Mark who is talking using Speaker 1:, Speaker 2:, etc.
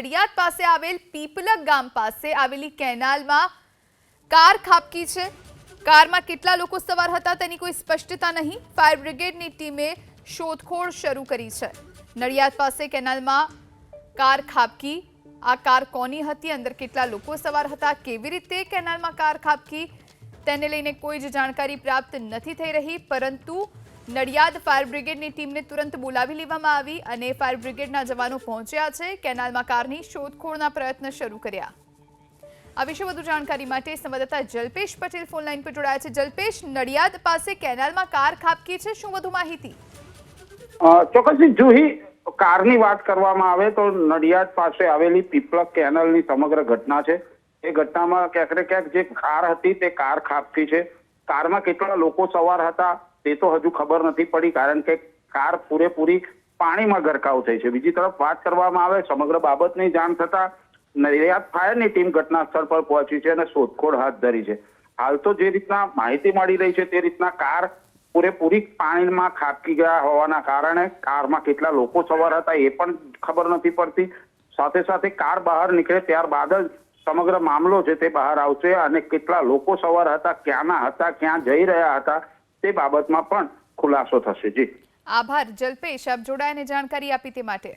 Speaker 1: નડિયાદ પાસે આવેલ પીપલક ગામ પાસે આવેલી કેનાલમાં કાર ખાબકી છે। કારમાં કેટલા લોકો સવાર હતા તેની કોઈ સ્પષ્ટતા નહીં। ફાયર બ્રિગેડની ટીમે શોધખોળ શરૂ કરી છે। નડિયાદ પાસે કેનાલમાં કાર ખાબકી। આ કાર કોની હતી, અંદર કેટલા લોકો સવાર હતા, કેવી રીતે કેનાલમાં કાર ખાબકી તેને લઈને કોઈ જ જાણકારી પ્રાપ્ત નથી થઈ રહી, પરંતુ નડિયાદ ફાયર બ્રિગેડની ટીમને તુરંત બોલાવી લેવામાં આવી અને ફાયર બ્રિગેડના જવાનો પહોંચ્યા છે। કેનાલમાં કારની શોધખોળના પ્રયત્ન શરૂ કર્યા। આ વિશે વધુ જાણકારી માટે સંવાદદાતા જલ્પેશ પટેલ ફોન લાઈન પર જોડાયા છે। જલ્પેશ, નડિયાદ પાસે કેનાલમાં કાર ખાબકી છે, શું વધુ માહિતી?
Speaker 2: ચોક્કસથી જુહી, કારની વાત કરવામાં આવે તો નડિયાદ પાસે આવેલી પીપલક કેનાલની સમગ્ર ઘટના છે। એ ઘટનામાં ક્યાંક ને ક્યાંક જે કાર હતી તે કાર ખાબકી છે। કારમાં કેટલા લોકો સવાર હતા તે તો હજુ ખબર નથી પડી, કારણ કે કાર પૂરેપૂરી પાણીમાં ગરકાવ થઈ છે। બીજી તરફ વાત કરવામાં આવે સમગ્ર બાબતની જાણ થતા નડિયાદ ફાયરની ટીમ ઘટના સ્થળ પર પહોંચી છે અને શોધખોળ હાથ ધરી છે। હાલ તો જે રીતના માહિતી મળી રહી છે તે રીતના કાર પૂરેપૂરી પાણીમાં ખાબકી ગયા હોવાના કારણે કારમાં કેટલા લોકો સવાર હતા એ પણ ખબર નથી પડતી। સાથે સાથે કાર બહાર નીકળે ત્યારબાદ જ સમગ્ર મામલો છે તે બહાર આવશે અને કેટલા લોકો સવાર હતા, ક્યાંના હતા, ક્યાં જઈ રહ્યા હતા તે બાબતમાં પણ ખુલાસો થશે। જી,
Speaker 1: આભાર જલ્પેશ, આપ જોડાઈને જાણકારી આપી તે માટે।